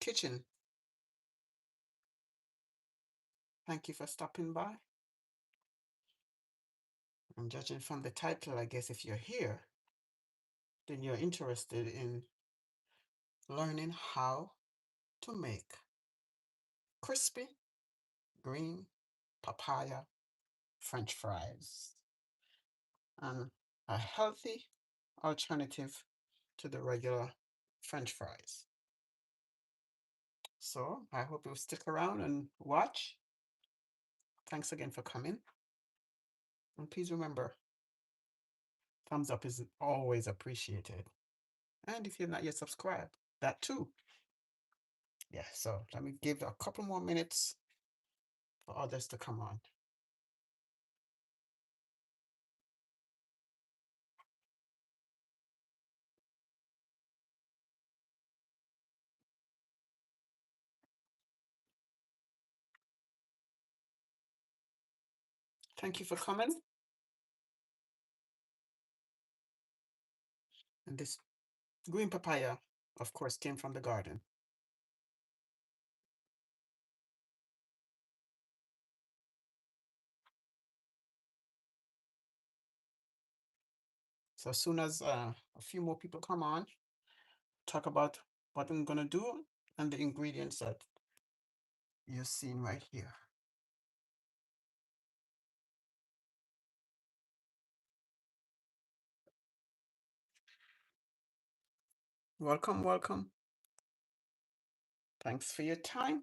kitchen. Thank you for stopping by. And judging from the title, I guess if you're here, then you're interested in learning how to make crispy green papaya French fries and a healthy alternative to the regular French fries. So I hope you'll stick around and watch. Thanks again for coming. And please remember, thumbs up is always appreciated. And if you've not yet subscribed, that too. Yeah, so let me give a couple more minutes for others to come on. Thank you for coming. And this green papaya, of course, came from the garden. So as soon as a few more people come on, talk about what I'm gonna do and the ingredients that you're seeing right here. Welcome, welcome. Thanks for your time.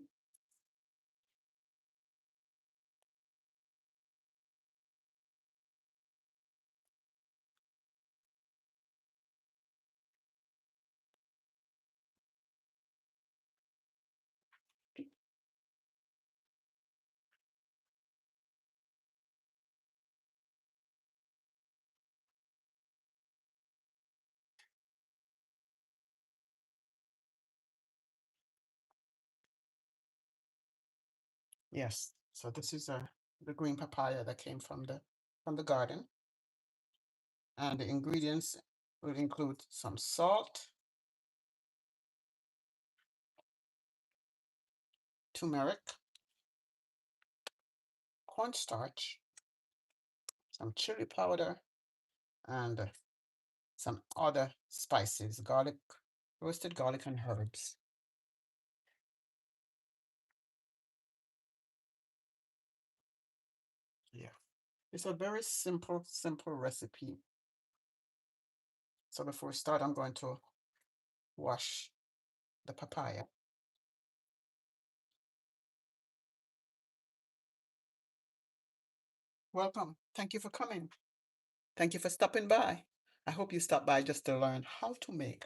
Yes, so this is the green papaya that came from the garden. And the ingredients will include some salt, turmeric, cornstarch, some chili powder, and some other spices, garlic, roasted garlic and herbs. Yeah, it's a very simple recipe. So before we start, I'm going to wash the papaya. Welcome. Thank you for coming. Thank you for stopping by. I hope you stop by just to learn how to make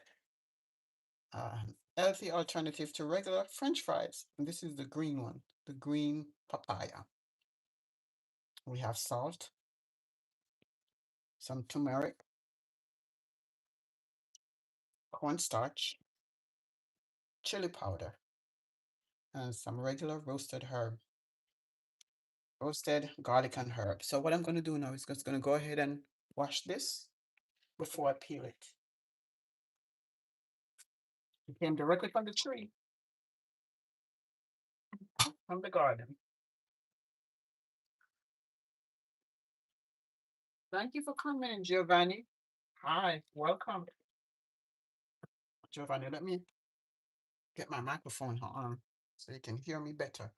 an healthy alternative to regular French fries. And this is the green one, the green papaya. We have salt, some turmeric, cornstarch, chili powder, and some regular roasted garlic and herb. So what I'm going to do now is just going to go ahead and wash this before I peel it. It came directly from the tree, from the garden. Thank you for coming, Giovanni. Hi, welcome. Giovanni, let me get my microphone on so you can hear me better.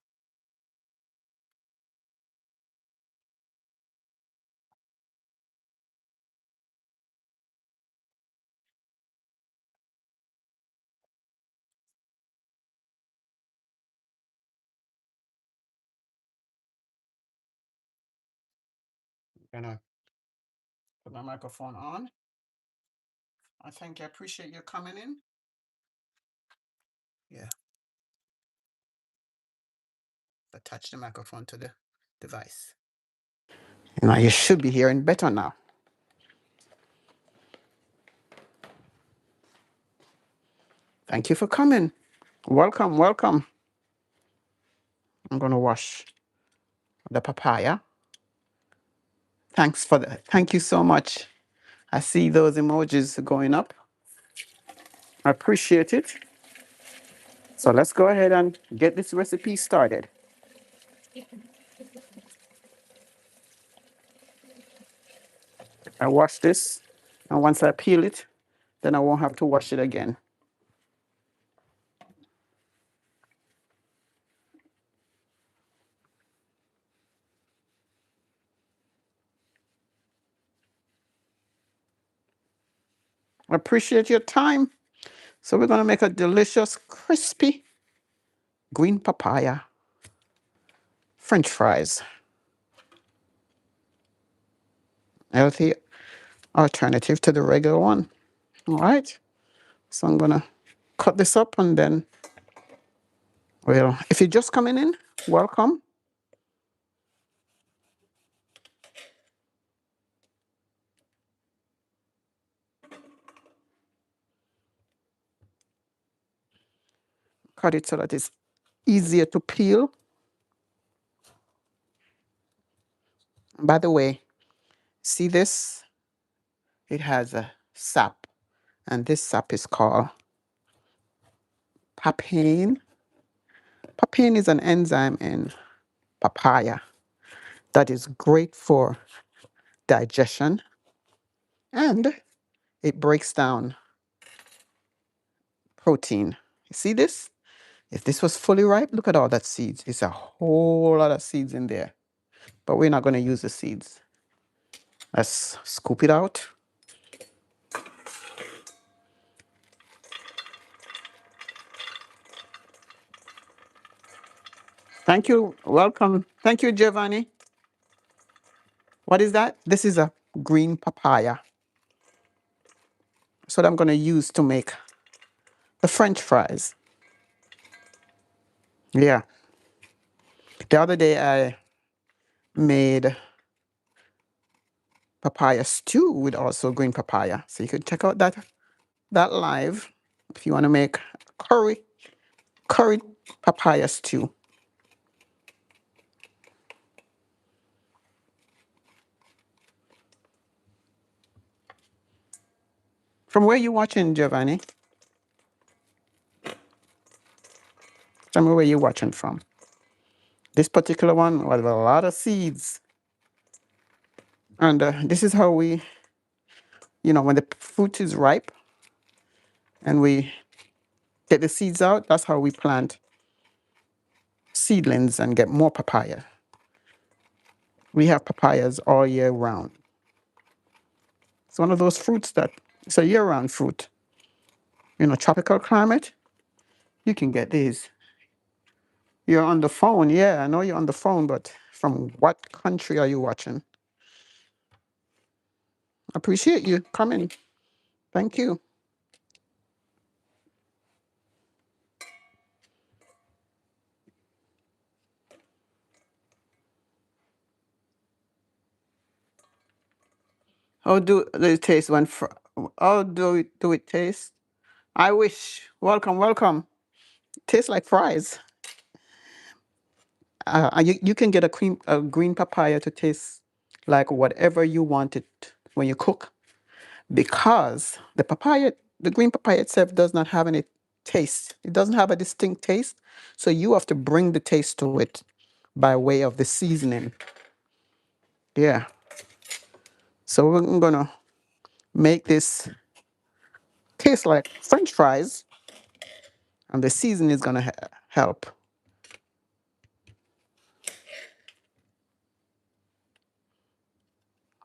I'm gonna put my microphone on. I thank you. I appreciate you coming in. Yeah. Attach the microphone to the device. Now you should be hearing better now. Thank you for coming. Welcome, welcome. I'm gonna wash the papaya. Thank you so much. I see those emojis going up. I appreciate it. So let's go ahead and get this recipe started. I wash this, and once I peel it, then I won't have to wash it again. Appreciate your time. So we're going to make a delicious, crispy green papaya French fries. Healthy alternative to the regular one. All right. So I'm going to cut this up and then, well, if you're just coming in, welcome. Cut it so that it's easier to peel. By the way, see this? It has a sap, and this sap is called papain. Papain is an enzyme in papaya that is great for digestion, and it breaks down protein. You see this? If this was fully ripe, look at all that seeds. It's a whole lot of seeds in there. But we're not going to use the seeds. Let's scoop it out. Thank you. Welcome. Thank you, Giovanni. What is that? This is a green papaya. That's what I'm going to use to make the French fries. Yeah. The other day I made papaya stew with also green papaya. So you could check out that live if you want to make curry papaya stew. From where you watching, Giovanni? Tell me where you're watching from. This particular one was a lot of seeds. And this is how we, when the fruit is ripe and we get the seeds out, that's how we plant seedlings and get more papaya. We have papayas all year round. It's one of those fruits that it's a year-round fruit. Tropical climate, you can get these. You're on the phone. Yeah, I know you're on the phone, but from what country are you watching? Appreciate you coming. Thank you. How do it taste how do it taste? I wish. Welcome, welcome. Tastes like fries. You can get a green papaya to taste like whatever you want it when you cook, because the green papaya itself does not have any taste. It doesn't have a distinct taste, so you have to bring the taste to it by way of the seasoning. Yeah. So we're gonna make this taste like French fries, and the seasoning is gonna help.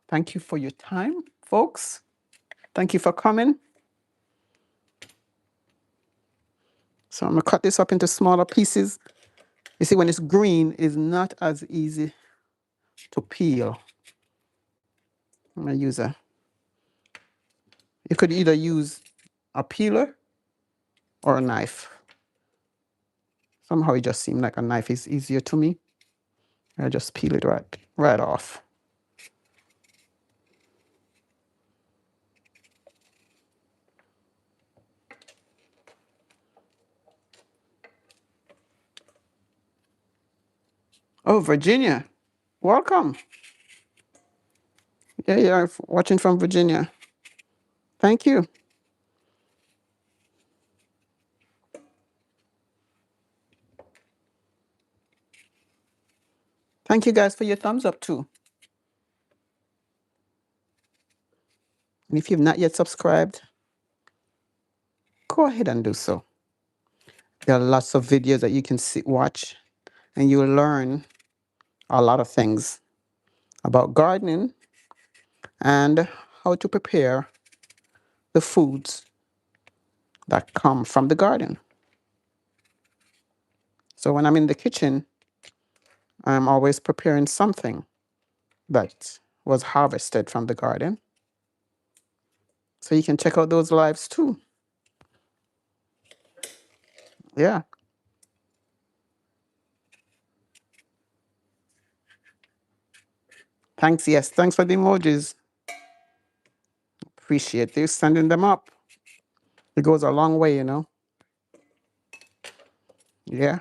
Thank you for your time, folks. Thank you for coming. So I'm gonna cut this up into smaller pieces. You see, when it's green, it's not as easy to peel. I'm gonna use you could either use a peeler or a knife. Somehow it just seemed like a knife is easier to me. I just peel it right off. Oh, Virginia, welcome. Yeah, you're watching from Virginia. Thank you. Thank you guys for your thumbs up too. And if you've not yet subscribed, go ahead and do so. There are lots of videos that you can watch, and you'll learn a lot of things about gardening and how to prepare the foods that come from the garden. So when I'm in the kitchen, I'm always preparing something that was harvested from the garden. So you can check out those lives too. Yeah. Thanks. Yes. Thanks for the emojis. Appreciate you sending them up. It goes a long way, you know. Yeah.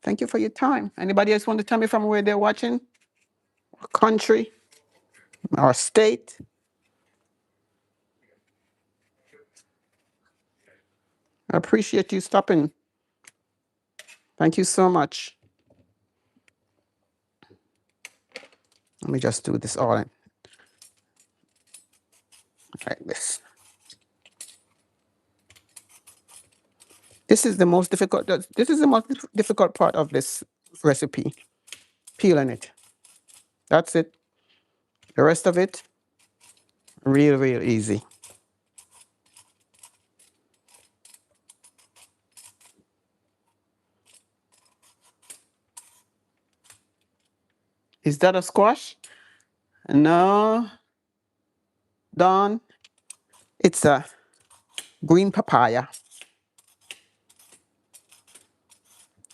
Thank you for your time. Anybody else want to tell me from where they're watching? Country or state? I appreciate you stopping. Thank you so much. Let me just do this all in like this. This is the most difficult. This is the most difficult part of this recipe. Peeling it. That's it. The rest of it, real, real easy. Is that a squash? No, Don. It's a green papaya.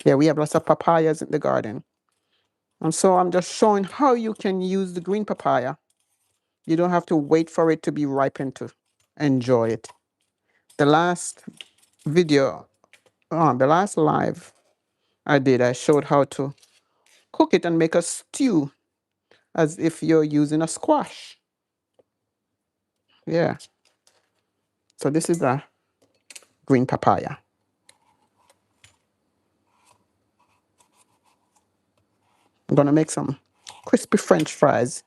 Yeah, we have lots of papayas in the garden. And so I'm just showing how you can use the green papaya. You don't have to wait for it to be ripened to enjoy it. The last video, the last live I did, I showed how to cook it and make a stew as if you're using a squash. Yeah. So this is a green papaya. I'm gonna make some crispy French fries.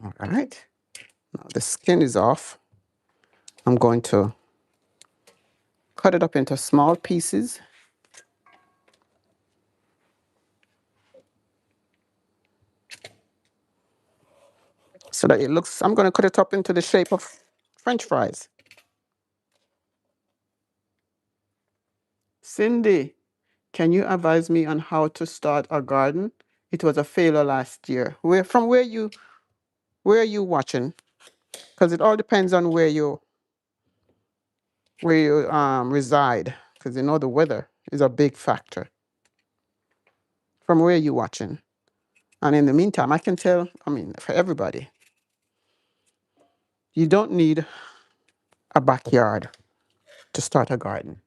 All right. Now the skin is off. I'm going to cut it up into small pieces. So that it looks, I'm going to cut it up into the shape of French fries. Cindy, can you advise me on how to start a garden? It was a failure last year. Where are you watching? Because it all depends on where you reside. Because you know the weather is a big factor. From where you watching? And in the meantime, I can tell, I mean, for everybody, you don't need a backyard to start a garden.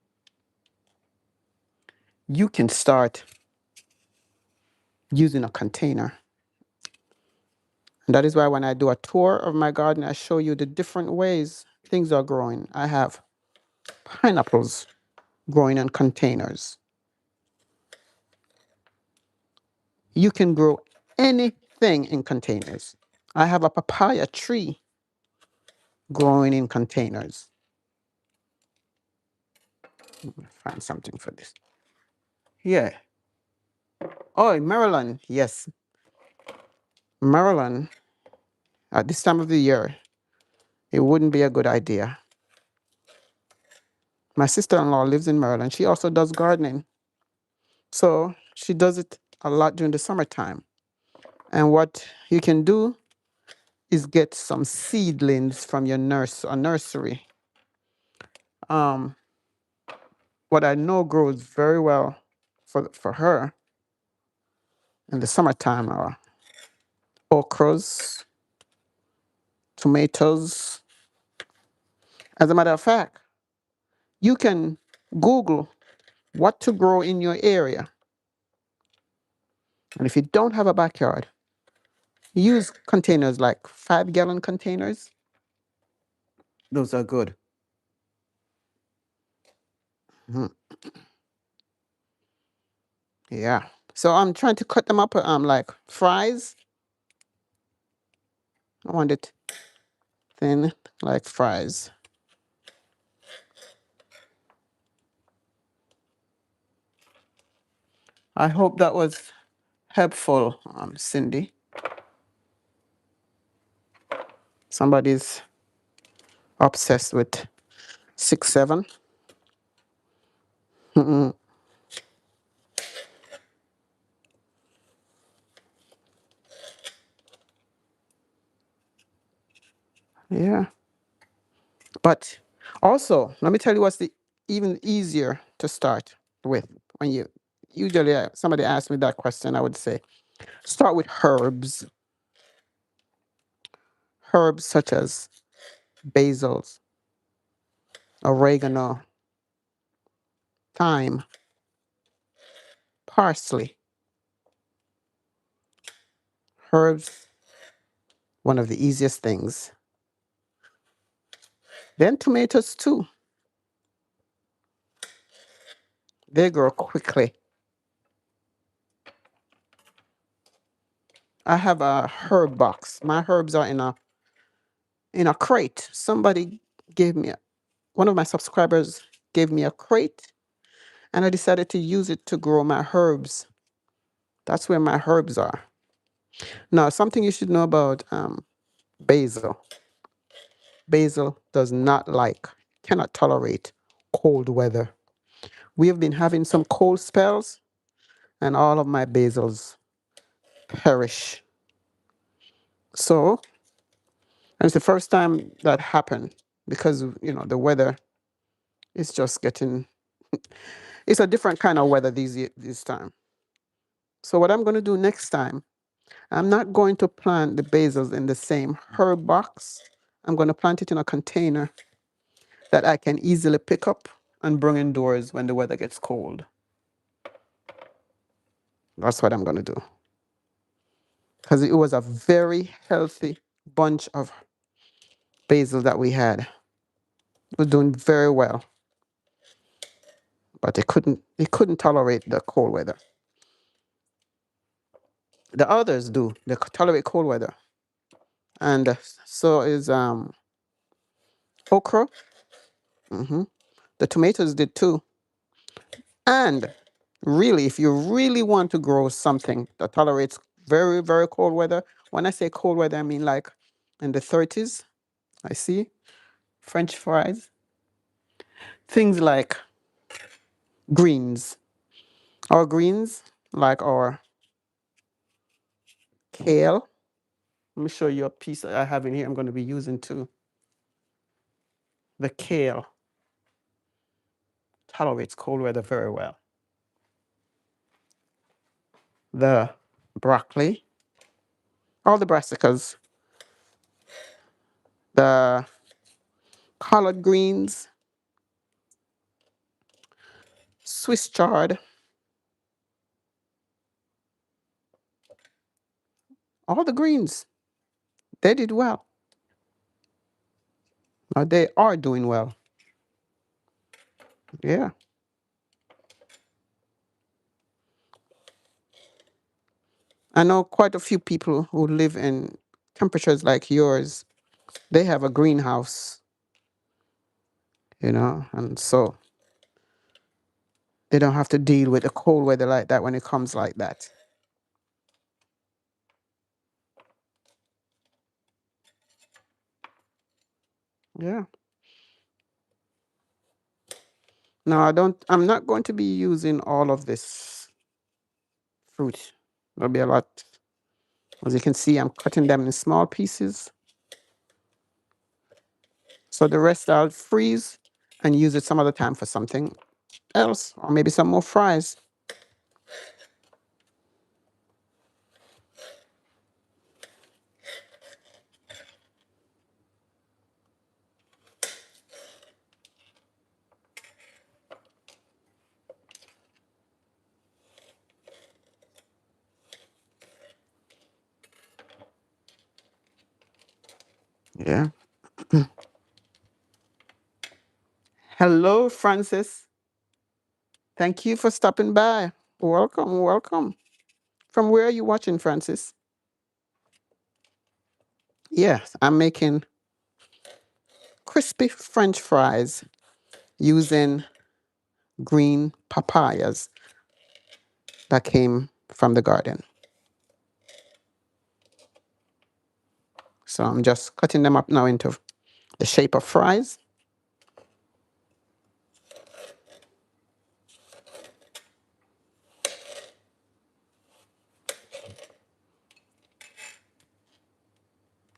You can start using a container. And that is why when I do a tour of my garden, I show you the different ways things are growing. I have pineapples growing in containers. You can grow anything in containers. I have a papaya tree growing in containers. Find something for this. Yeah. Oh, Maryland. Yes. Maryland, at this time of the year, it wouldn't be a good idea. My sister-in-law lives in Maryland. She also does gardening. So she does it a lot during the summertime. And what you can do is get some seedlings from your nursery. Um, what I know grows very well for her in the summertime are okras, tomatoes. As a matter of fact, you can Google what to grow in your area. And if you don't have a backyard, use containers like 5-gallon containers. Those are good. Mhm. Yeah. So I'm trying to cut them up like fries. I want it thin like fries. I hope that was helpful, Cindy. Somebody's obsessed with 6-7. Mm-mm. Yeah. But also, let me tell you what's the even easier to start with. When you usually somebody asks me that question, I would say start with herbs. Herbs such as basil, oregano, thyme, parsley. Herbs, one of the easiest things. Then tomatoes too. They grow quickly. I have a herb box. My herbs are in a crate. Somebody gave me one of my subscribers gave me a crate, and I decided to use it to grow my herbs. That's where my herbs are. Now, something you should know about basil. Basil does not cannot tolerate cold weather. We have been having some cold spells, and all of my basils perish. So, and it's the first time that happened because the weather is just getting. It's a different kind of weather this time. So what I'm going to do next time, I'm not going to plant the basils in the same herb box. I'm going to plant it in a container that I can easily pick up and bring indoors when the weather gets cold. That's what I'm going to do. Because it was a very healthy bunch of basil that we had. It was doing very well, but it couldn't tolerate the cold weather. The others do. They tolerate cold weather. And so is okra. hmm The tomatoes did too. And really, if you really want to grow something that tolerates very, very cold weather, when I say cold weather, I mean like in the 30s, I see, French fries, things like greens, our greens, like our kale. Let me show you a piece that I have in here I'm going to be using too. The kale tolerates cold weather very well. The broccoli, all the brassicas, the collard greens, Swiss chard, all the greens, they did well. They are doing well. Yeah. I know quite a few people who live in temperatures like yours. They have a greenhouse, and so they don't have to deal with the cold weather like that when it comes like that. Yeah. Now I'm not going to be using all of this fruit. There'll be a lot. As you can see, I'm cutting them in small pieces. So the rest I'll freeze and use it some other time for something. else, or maybe some more fries. Yeah. Hello, Francis. Thank you for stopping by. Welcome, welcome. From where are you watching, Francis? Yes, I'm making crispy French fries using green papayas that came from the garden. So I'm just cutting them up now into the shape of fries.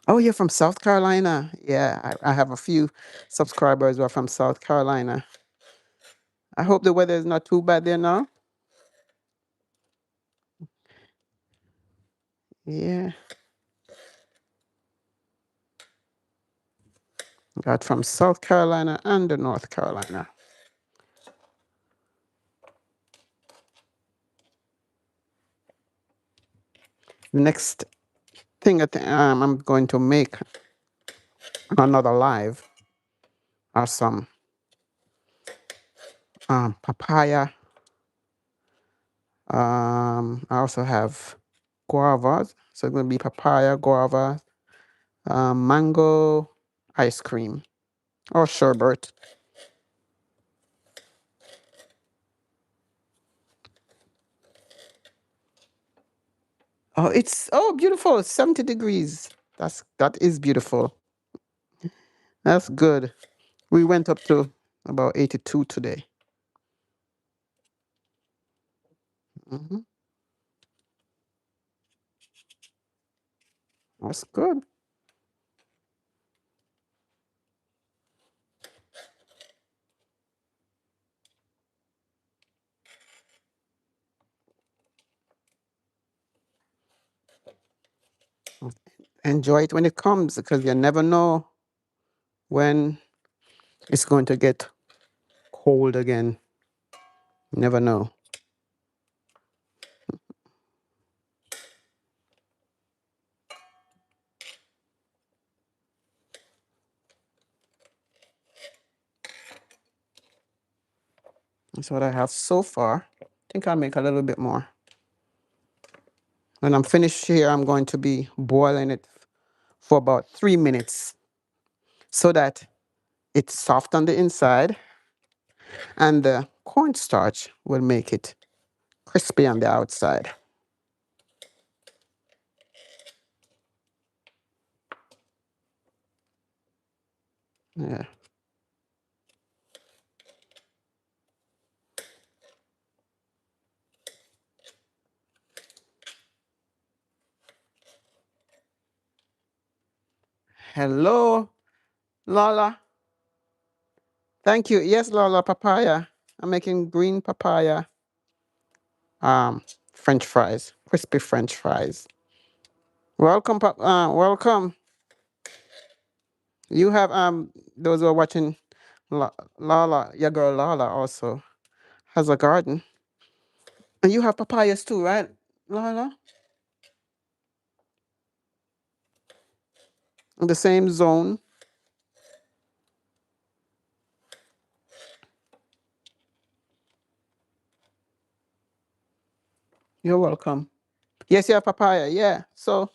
Oh, you're from South Carolina? Yeah, I have a few subscribers who are from South Carolina. I hope the weather is not too bad there now. Yeah, got from South Carolina and the North Carolina. Next thing I'm going to make another live are some papaya. I also have guavas. So it's going to be papaya, guava, mango ice cream or sherbet. Oh, it's beautiful. 70 degrees. That is beautiful. That's good. We went up to about 82 today. Hmm. That's good. Enjoy it when it comes because you never know when it's going to get cold again. Never know. That's what I have so far. I think I'll make a little bit more. When I'm finished here, I'm going to be boiling it for about 3 minutes so that it's soft on the inside and the cornstarch will make it crispy on the outside. Yeah. Hello, Lola. Thank you. Yes, Lola, papaya. I'm making green papaya French fries, crispy French fries. Welcome, welcome. You have those who are watching Lala, your girl Lala also has a garden. And you have papayas too, right, Lala? In the same zone. You're welcome. Yes, you have papaya, yeah. So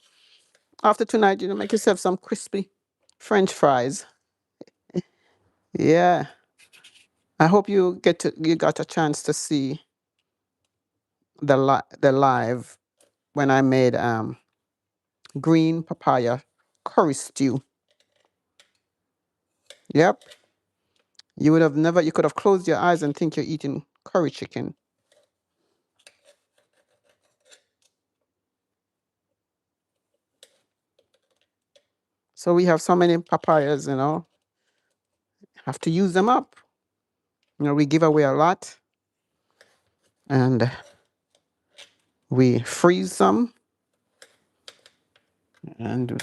after tonight, make yourself some crispy French fries. Yeah. I hope you got a chance to see the live when I made green papaya curry stew. Yep. You could have closed your eyes and think you're eating curry chicken. So we have so many papayas, have to use them up. We give away a lot. and we freeze some and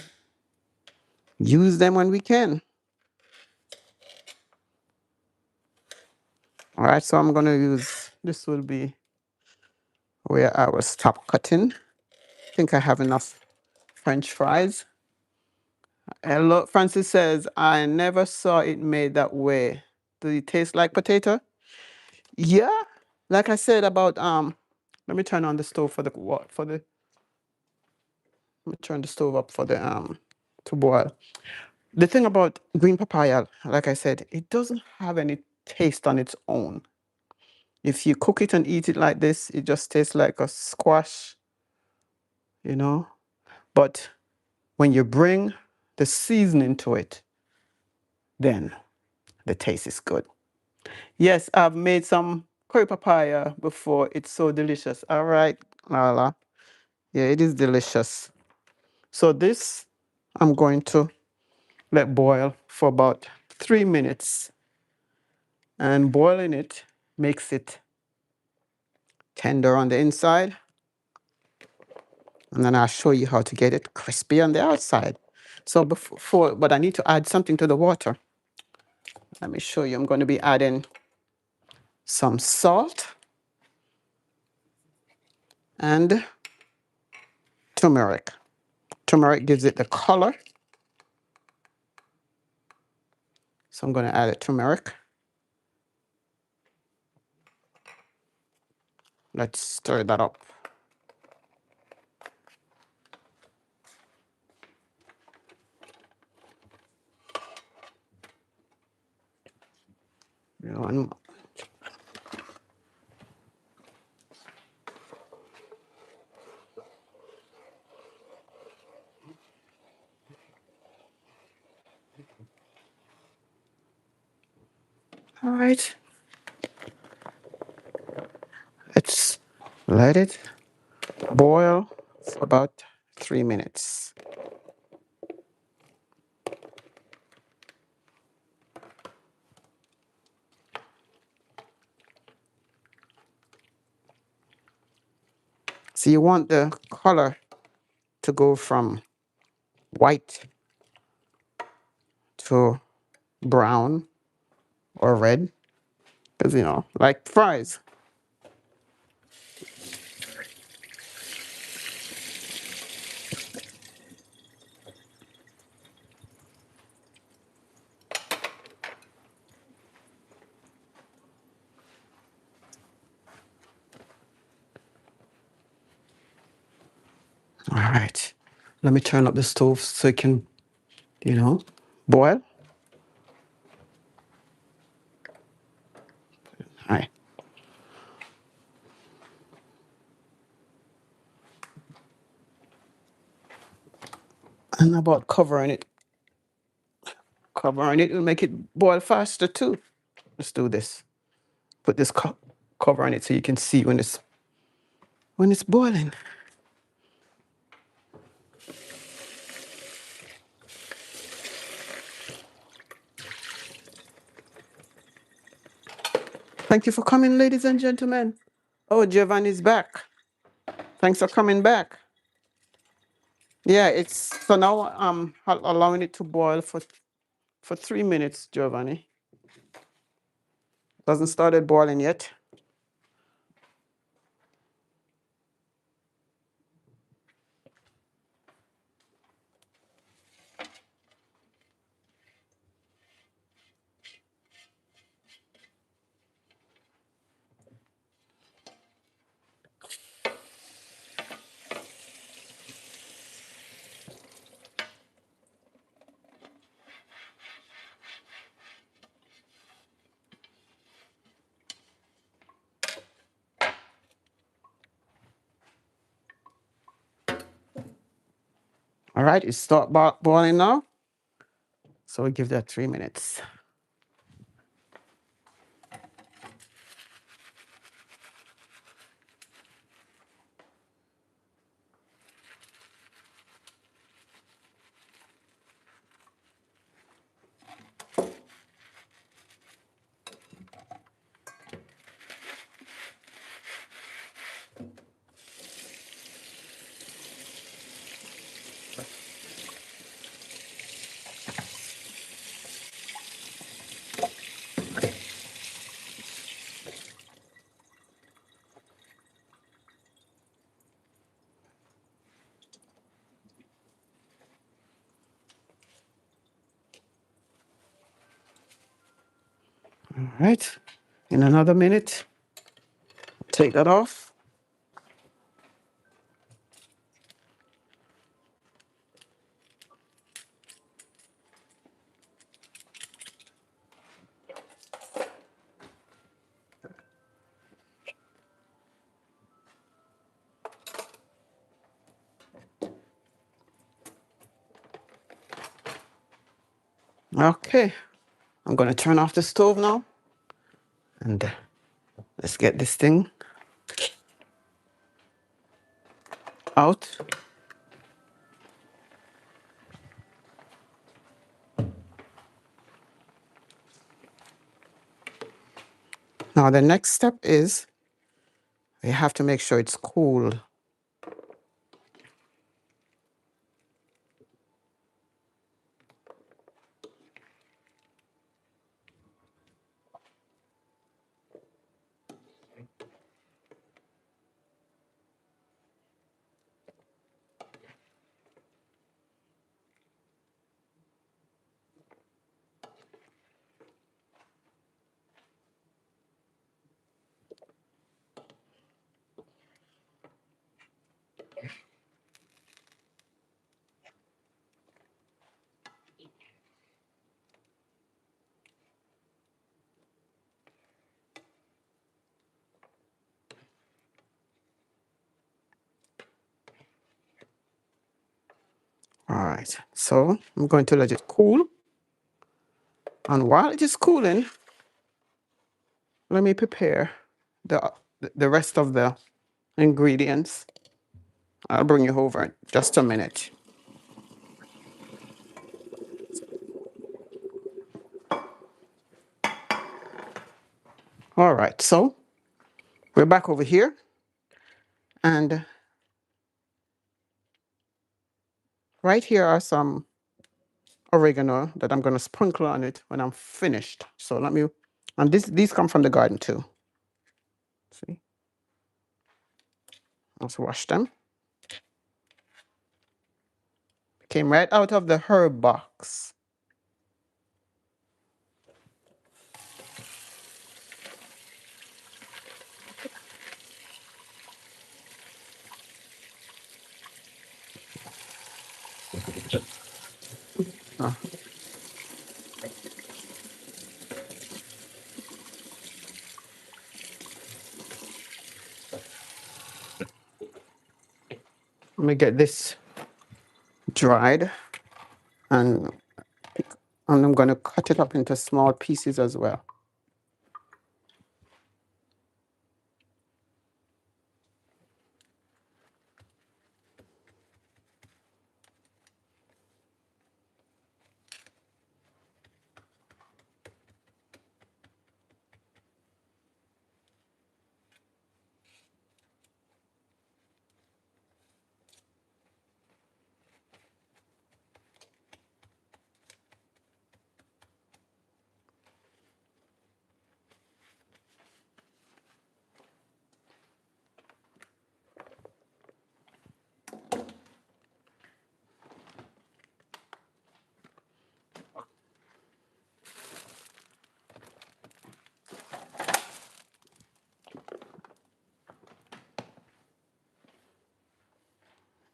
use them when we can. All right, so I'm going to use, this will be where I will stop cutting. I think I have enough French fries. Hello, Francis says, I never saw it made that way. Do it taste like potato? Yeah. Like I said about let me turn on the stove for the let me turn the stove up for the to boil. The thing about green papaya, like I said, it doesn't have any taste on its own. If you cook it and eat it like this, it just tastes like a squash, you know. But when you bring the seasoning to it, then the taste is good. Yes, I've made some curry papaya before. It's so delicious. All right, Lala. Yeah, it is delicious. So this I'm going to let boil for about 3 minutes. And boiling it makes it tender on the inside. And then I'll show you how to get it crispy on the outside. So but I need to add something to the water. Let me show you. I'm going to be adding some salt and turmeric. Turmeric gives it the color. So I'm going to add a turmeric. Let's stir that up. All right. Let's let it boil for about 3 minutes. So you want the color to go from white to brown or red, because like fries. All right. Let me turn up the stove so it can, boil. All right. And about covering it. Covering it will make it boil faster too. Let's do this. Put this cover on it so you can see when it's boiling. Thank you for coming, ladies and gentlemen. Oh, Giovanni's back. Thanks for coming back. Yeah, it's so now I'm allowing it to boil for 3 minutes, Giovanni. Doesn't started boiling yet. All right, it's start boiling now. So we give that 3 minutes. right. In another minute, take that off. Okay, I'm gonna turn off the stove now, and let's get this thing out. Now the next step is you have to make sure it's cool. All right, so I'm going to let it cool. And while it is cooling, let me prepare the the rest of the ingredients. I'll bring you over in just a minute. All right, so we're back over here, and right here are some oregano that I'm going to sprinkle on it when I'm finished. So let me, and these come from the garden too. See, let's wash them. Came right out of the herb box. Ah, let me get this dried, and I'm going to cut it up into small pieces as well.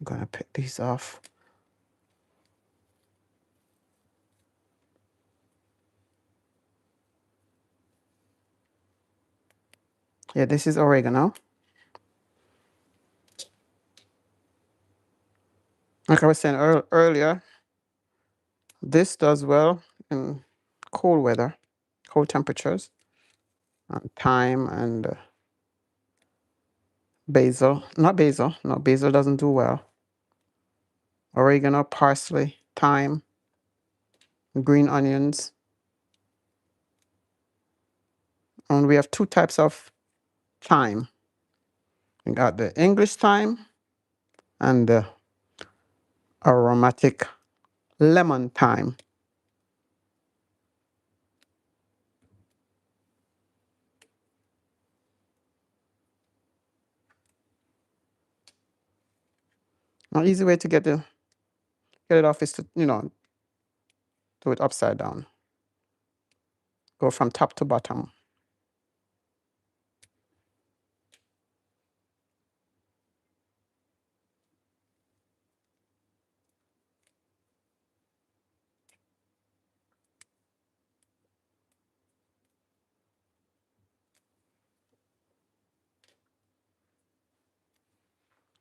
I'm going to pick these off. Yeah, this is oregano. Like I was saying earlier, this does well in cold weather, cold temperatures, and thyme and basil. Not basil. No, basil doesn't do well. Oregano, parsley, thyme, green onions. And we have two types of thyme. We got the English thyme and the aromatic lemon thyme. An easy way to get it off is to, do it upside down. Go from top to bottom.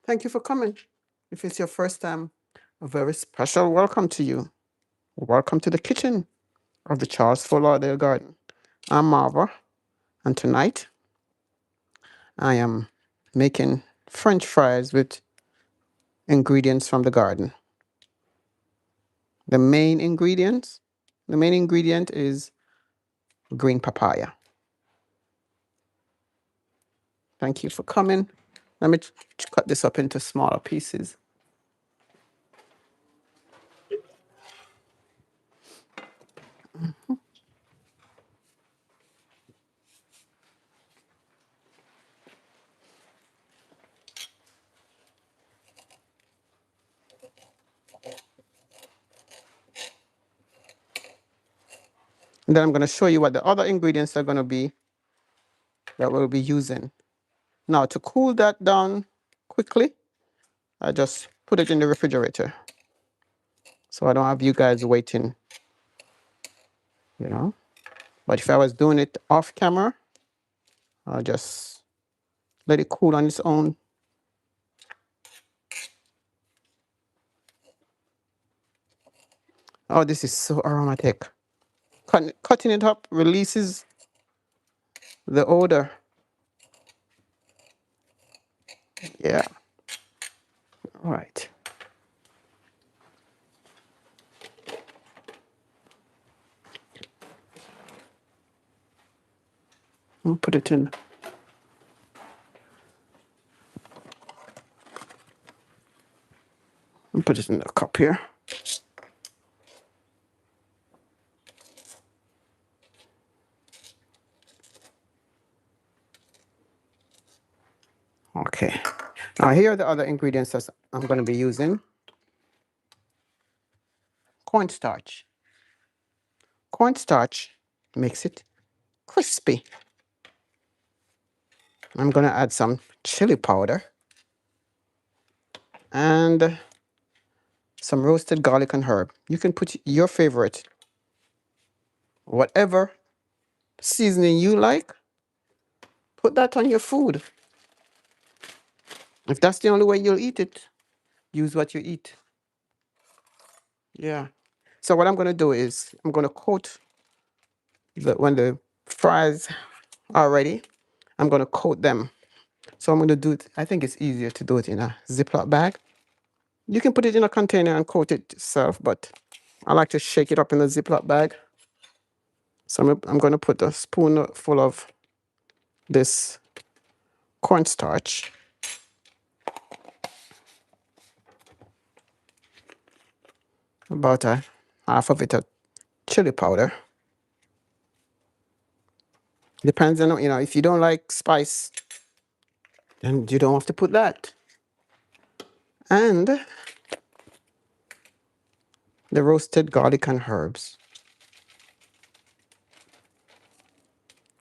Thank you for coming. If it's your first time, a very special welcome to you. Welcome to the kitchen of the Charles Fort Lauderdale Garden. I'm Marva, and tonight I am making French fries with ingredients from the garden. The main ingredients, the main ingredient is green papaya. Thank you for coming. Let me cut this up into smaller pieces. And then I'm going to show you what the other ingredients are going to be that we'll be using. Now, to cool that down quickly, I just put it in the refrigerator. So I don't have you guys waiting, you know. But if I was doing it off camera, I'll just let it cool on its own. Oh, this is so aromatic. Cutting it up releases the odor. Yeah. All right. I'll put it in. I'll put it in the cup here. Okay. Now here are the other ingredients that I'm going to be using. Cornstarch. Cornstarch makes it crispy. I'm going to add some chili powder and some roasted garlic and herb. You can put your favorite, whatever seasoning you like, put that on your food. If that's the only way you'll eat it, use what you eat. Yeah. So what I'm going to do is I'm going to coat when the fries are ready, I'm going to coat them. So I'm going to do it. I think it's easier to do it in a Ziploc bag. You can put it in a container and coat it yourself, but I like to shake it up in a Ziploc bag. So I'm going to put a spoonful of this cornstarch. About a half of it of chili powder. Depends on, if you don't like spice, then you don't have to put that. And the roasted garlic and herbs.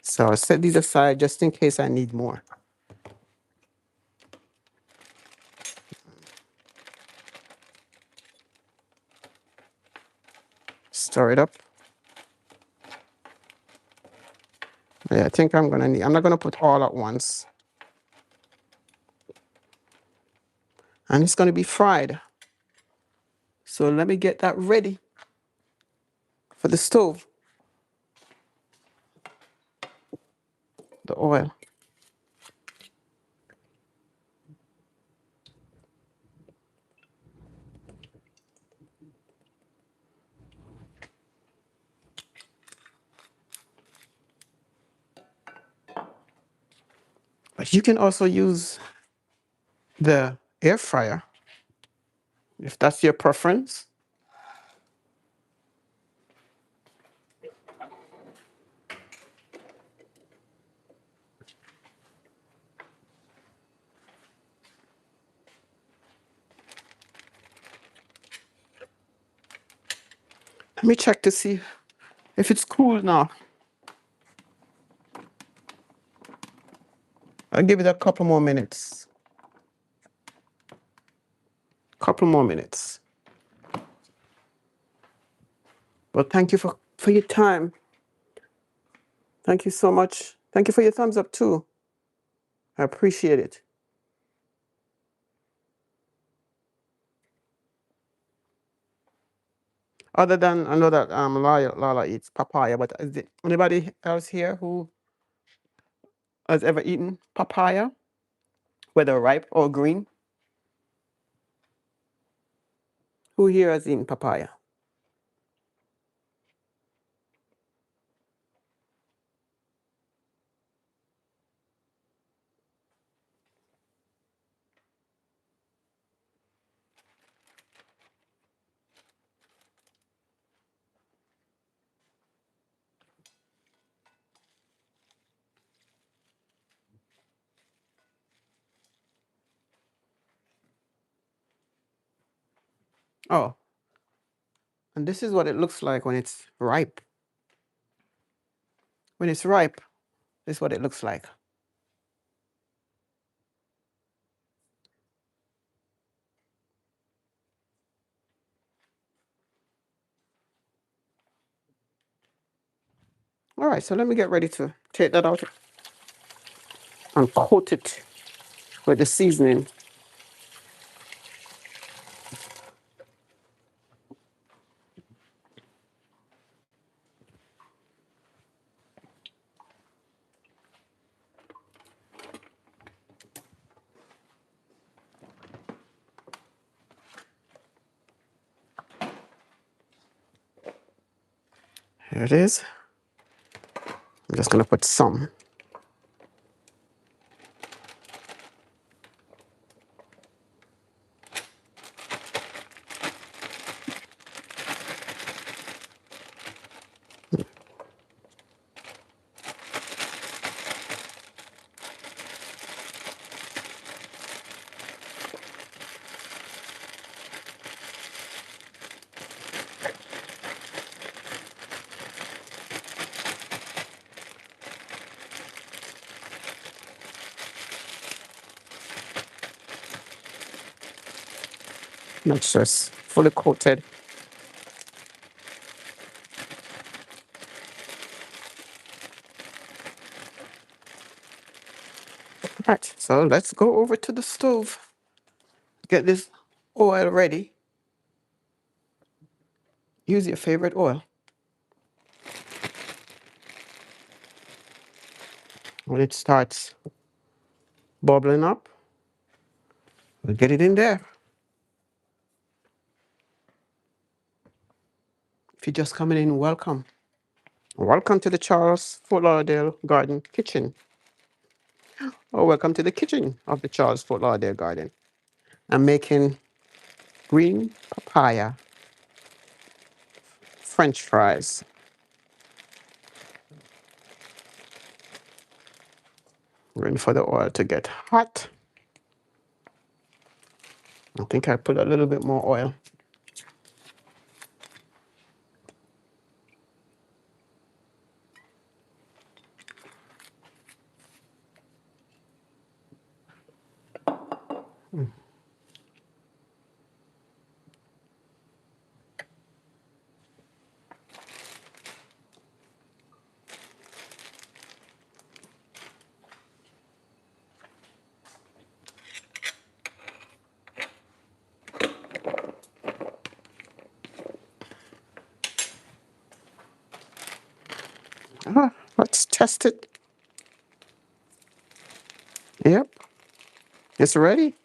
So I'll set these aside just in case I need more. Stir it up. Yeah, I think I'm not gonna put all at once. And it's gonna be fried. So let me get that ready for the stove. The oil. But you can also use the air fryer if that's your preference. Let me check to see if it's cool now. I'll give it a couple more minutes. Couple more minutes. But thank you for your time. Thank you so much. Thank you for your thumbs up too. I appreciate it. Other than I know that Lala eats papaya, but is there anybody else here who has ever eaten papaya, whether ripe or green? Who here has eaten papaya? Oh, and this is what it looks like when it's ripe. When it's ripe, this is what it looks like. All right, so let me get ready to take that out and coat it with the seasoning. Here it is. I'm just gonna put some. Make sure it's fully coated. Right, so let's go over to the stove. Get this oil ready. Use your favorite oil. When it starts bubbling up, we'll get it in there. If you're just coming in, welcome. Welcome to the Charles Fort Lauderdale Garden Kitchen. Or welcome to the kitchen of the Charles Fort Lauderdale Garden. I'm making green papaya French fries. Waiting for the oil to get hot. I think I put a little bit more oil. Let's test it. Yep, it's ready.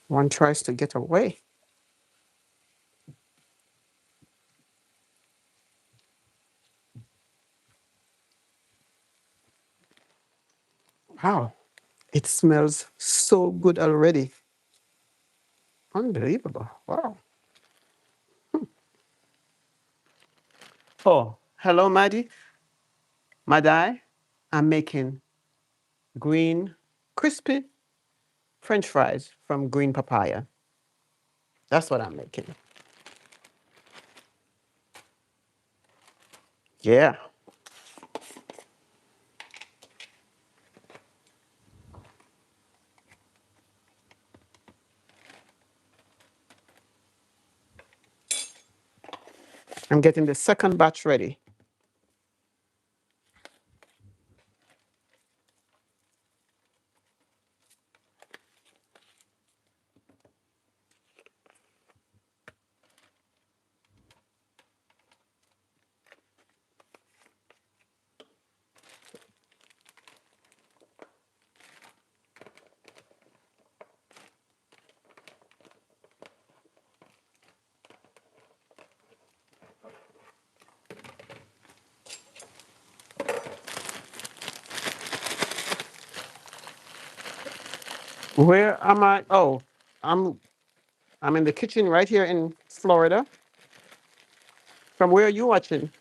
One tries to get away. Wow, it smells so good already. Unbelievable. Wow. Oh, hello, Maddie. Madai. I'm making green, crispy French fries from green papaya. That's what I'm making. Yeah. I'm getting the second batch ready. Where am I? Oh, I'm I'm in the kitchen right here in Florida. From where are you watching?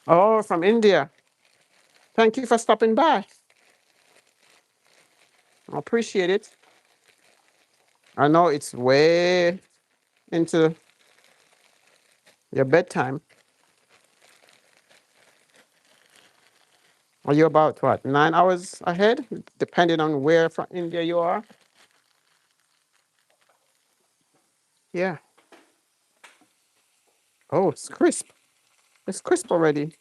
Oh, from India. Thank you for stopping by. I appreciate it. I know it's way into your bedtime. Are you about what, 9 hours ahead? Depending on where from India you are. Yeah. Oh, it's crisp. It's crisp already.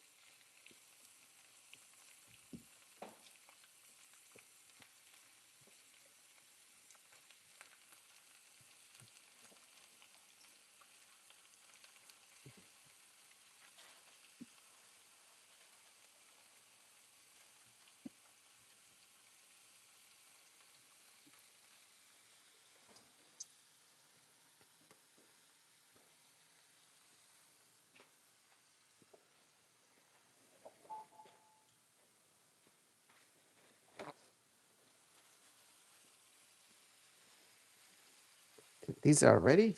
These are ready.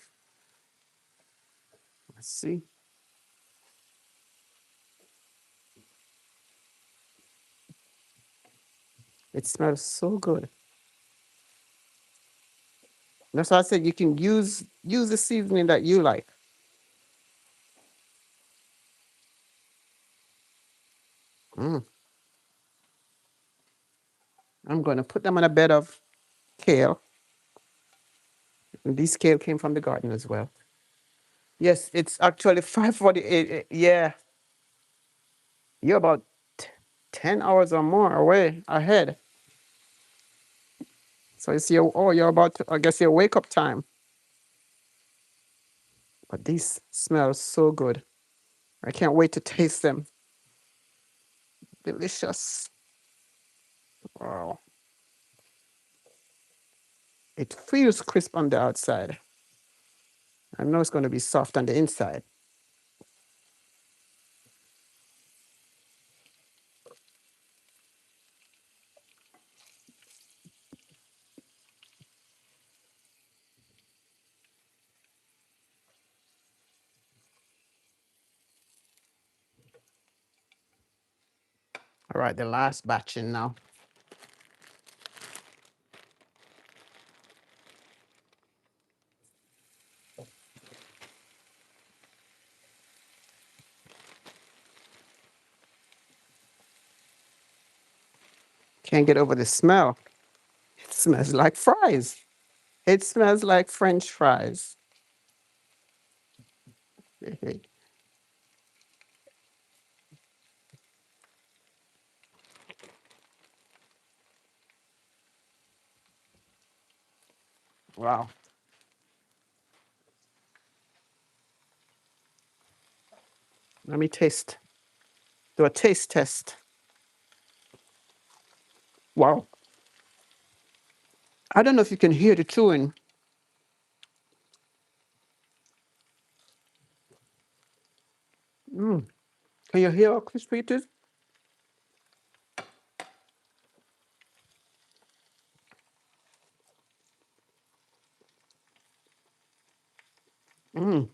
Let's see. It smells so good. That's why I said you can use the seasoning that you like. Mm. I'm going to put them on a bed of kale. And this kale came from the garden as well. Yes, it's actually 5:48. Yeah, you're about 10 hours or more away ahead. So it's your, oh, you're about to, I guess your wake up time. But these smell so good. I can't wait to taste them. Delicious. Wow. It feels crisp on the outside. I know it's going to be soft on the inside. All right, the last batch in now. Can't get over the smell. It smells like fries. It smells like French fries. Wow. Let me taste. Do a taste test. Wow. I don't know if you can hear the chewing. Can you hear how crispy it is? Mm.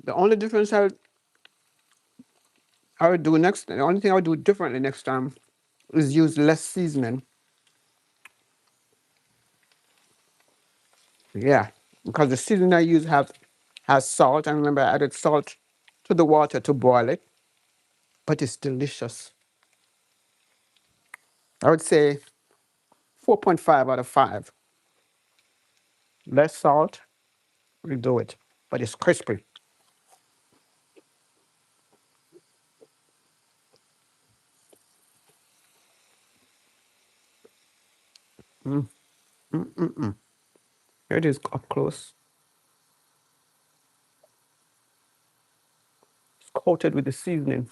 The only difference I would do next, the only thing I would do differently next time is use less seasoning. Yeah, because the seasoning I use has salt. And remember, I added salt to the water to boil it, but it's delicious. I would say 4.5 out of 5. Less salt, we do it, but it's crispy. Here it is up close. It's coated with the seasoning.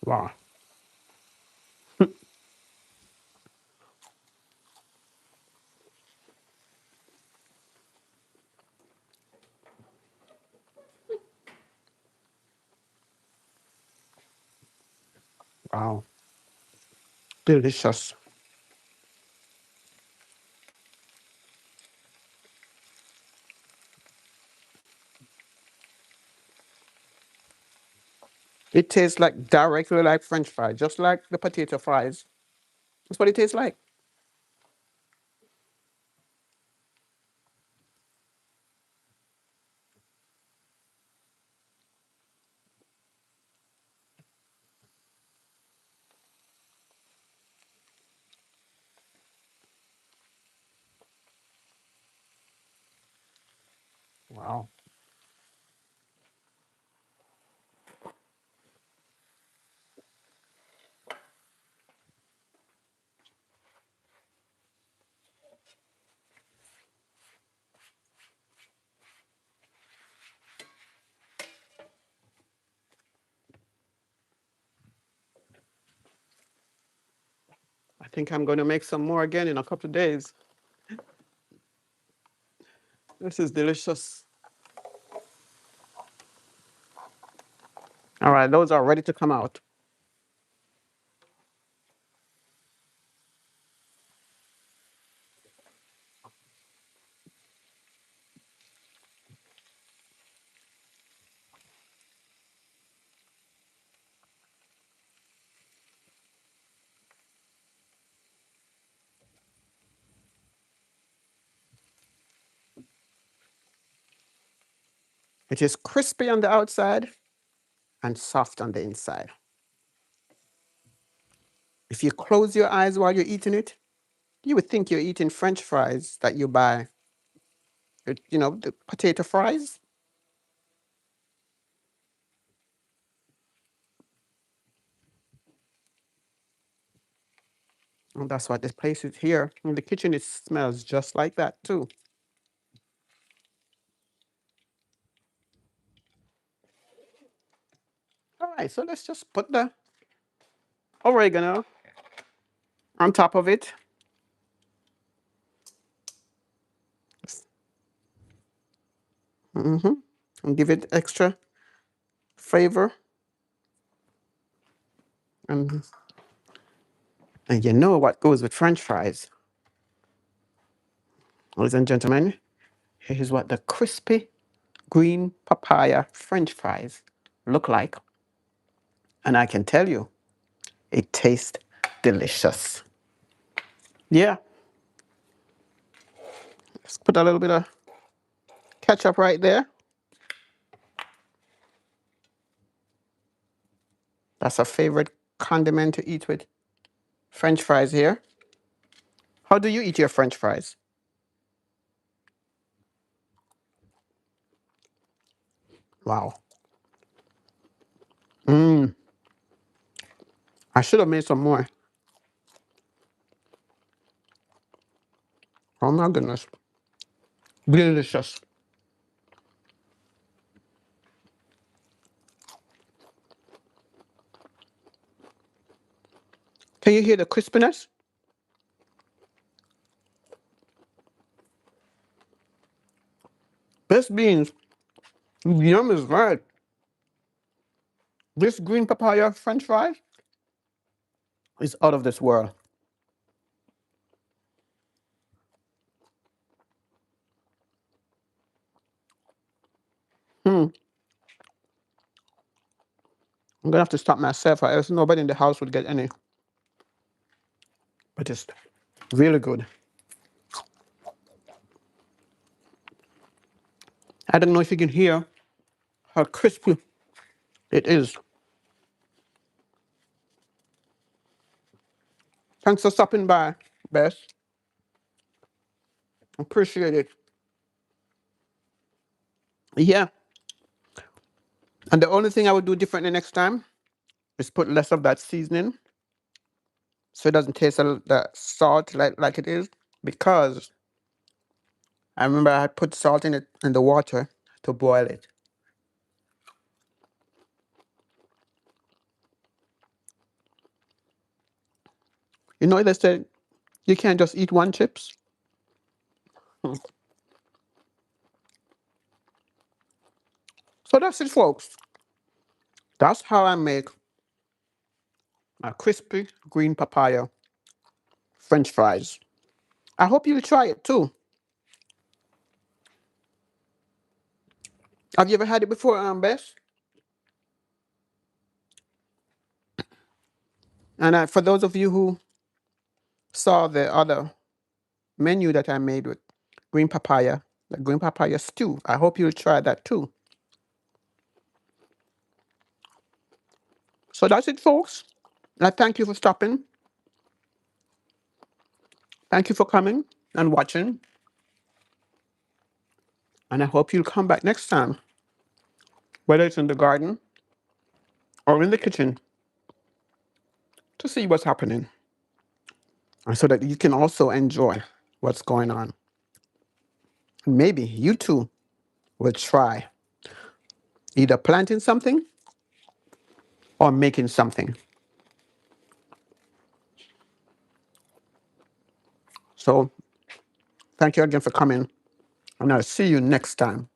Wow, wow, delicious. It tastes like directly like French fries, just like the potato fries. That's what it tastes like. Wow. I think I'm going to make some more again in a couple of days. This is delicious. All right, those are ready to come out. It is crispy on the outside and soft on the inside. If you close your eyes while you're eating it, you would think you're eating French fries that you buy, the potato fries. And that's what this place is here. In the kitchen, it smells just like that too. All right, so let's just put the oregano on top of it. And give it extra flavor. And, and you know what goes with French fries. Ladies and gentlemen, here's what the crispy green papaya French fries look like. And I can tell you, it tastes delicious. Yeah, let's put a little bit of ketchup right there. That's a favorite condiment to eat with French fries here. How do you eat your French fries? Wow. Mmm. I should have made some more. Oh my goodness. Delicious. Can you hear the crispiness? This beans, yum is right. This green papaya French fries is out of this world. I'm gonna have to stop myself, or else nobody in the house would get any. But it's really good. I don't know if you can hear how crispy it is. Thanks for stopping by, Bess. Appreciate it. Yeah. And the only thing I would do differently next time is put less of that seasoning so it doesn't taste the salt like it is. Because I remember I had put salt in it in the water to boil it. You know, they said you can't just eat one chips. So that's it, folks. That's how I make a crispy green papaya French fries. I hope you'll try it too. Have you ever had it before, Bess? And for those of you who saw the other menu that I made with green papaya, the green papaya stew, I hope you'll try that too. So that's it, folks. I thank you for stopping. Thank you for coming and watching. And I hope you'll come back next time, whether it's in the garden or in the kitchen, to see what's happening. And so that you can also enjoy what's going on. Maybe you too will try either planting something or making something. So thank you again for coming, and I'll see you next time.